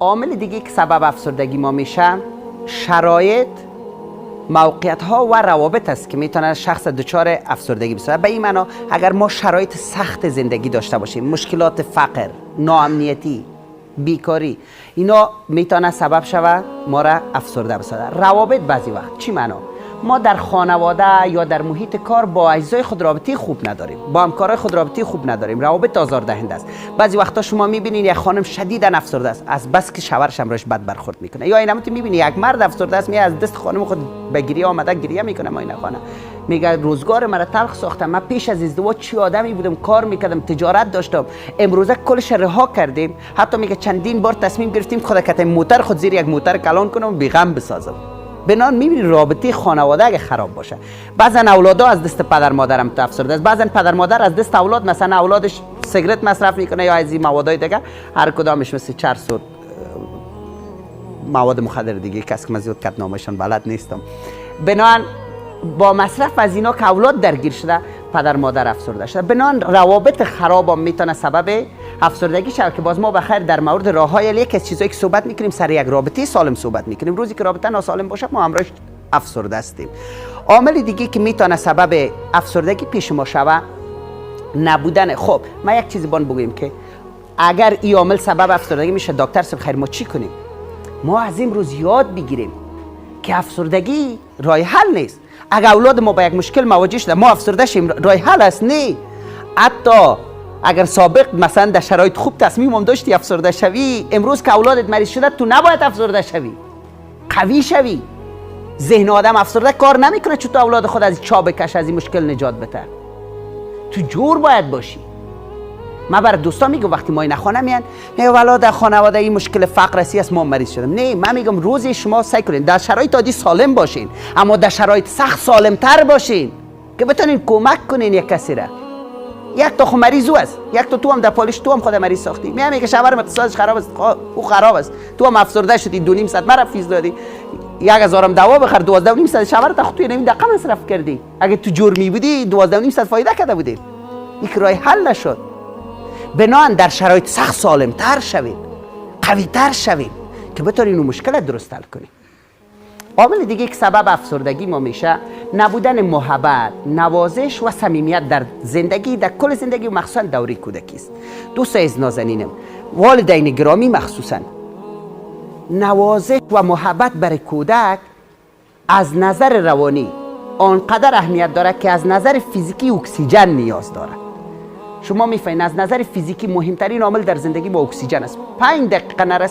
عامل دیگه که سبب افسردگی ما میشه شرایط، موقعیت ها و روابط است که میتونه شخص دچار افسردگی بشه. به این معنا اگر ما شرایط سخت زندگی داشته باشیم، مشکلات فقر، ناامنیتی، بیکاری، اینا میتونه سبب شود ما را افسرده بسازه. روابط بعضی وقت چی معنا؟ ما در خانواده یا در محیط کار با اعضای خود رابطه خوب نداریم، با همکارای خود رابطه خوب نداریم، روابط آزاردهنده است. بعضی وقتا شما میبینید یک خانم شدیداً افسرده است از بس که شوهرش امروز بد برخورد میکنه، یا اینم میبینی یک مرد افسرده است از دست خانم خود به گریه آمده گریه میکنه. ما این خانه میگه روزگار مرا تلخ ساختم، من پیش از ازدواج چی آدمی بودم، کار میکردم، تجارت داشتم، امروزه کلش رها کردیم. حتی میگه چندین بار تصمیم گرفتیم خود کتای موتر خود زیر یک موتر کلان کنم و بیغم بسازم. بنان میبینی رابطه خانواده اگه خراب باشه، بعضا اولادا از دست پدر مادرم افسرده است، بعضا پدر مادر از دست اولاد، مثلا اولادش سیگرت مصرف میکنه یا از این موادای دیگه، هر کدامش مثل چرس و مواد مخدر دیگه، کسی که من زیاد کتنامشون بلد نیستم. بنان با مصرف از اینا که اولاد درگیر شده، پدر مادر افسرده شده. بنان روابط خراب هم میتونه سبب افسردگی شود که باز ما بخیر در مورد راههای یک از چیزایی که صحبت میکنیم سر یک رابطه سالم صحبت میکنیم. روزی که رابطه ناسالم باشه ما همراهش افسرده هستیم. عامل دیگه که میتونه سبب افسردگی پیش ما شود نبودن. خب ما یک چیزی بگویم که اگر این عامل سبب افسردگی میشه، دکتر صاحب خیر ما چی کنیم؟ ما از امروز یاد بگیریم که افسردگی راه حل نیست. اگر اولاد ما با یک مشکل مواجه شده ما افسرده شیم، راه حل است؟ نه. حتی اگر سابق مثلا در شرایط خوب تصمیم هم داشتی افسرده شوی، امروز که اولادت مریض شده تو نباید افسرده شوی، قوی شوی. ذهن آدم افسرده کار نمیکنه چون تو اولاد خود از چا بکش، از این مشکل نجات بده. تو جور باید باشی. من برای دوستان میگم وقتی ما این خانه میان میگم والا در خانواده این مشکل فقر است ما مریض شدم. نه، من میگم روزی شما سعی کنین در شرایط عادی سالم باشین، اما در شرایط سخت سالم تر باشین که بتونین کمک کنین یک کسی را. یک تا خو مریض است، یک تو هم در پالیش تو هم خود مریض ساختی. میگه شوهرم اقتصادش خراب است، او خراب است، تو هم افسرده شدی، 2.5 مرا فیس دادی، 1000 دوا بخر، 12.5 شوهرت خود توی نیم دقیقه مصرف کردی. اگه تو جرمی بودی 12.5 فایده کرده بودی. یک راه حل نشد. بنان در شرایط سخت سالم تر شوید، قوی تر شوید که بتونین اون مشکل درست حل کنید. عامل دیگه که سبب افسردگی ما میشه نبودن محبت، نوازش و صمیمیت در زندگی، در کل زندگی و مخصوصا دوره کودکی است. دوستان از نازنینم، والدین گرامی مخصوصا نوازش و محبت برای کودک از نظر روانی آنقدر اهمیت داره که از نظر فیزیکی اکسیژن نیاز داره. شما میفهمین از نظر فیزیکی مهمترین عامل در زندگی با اکسیژن است. 5 دقیقه نرسه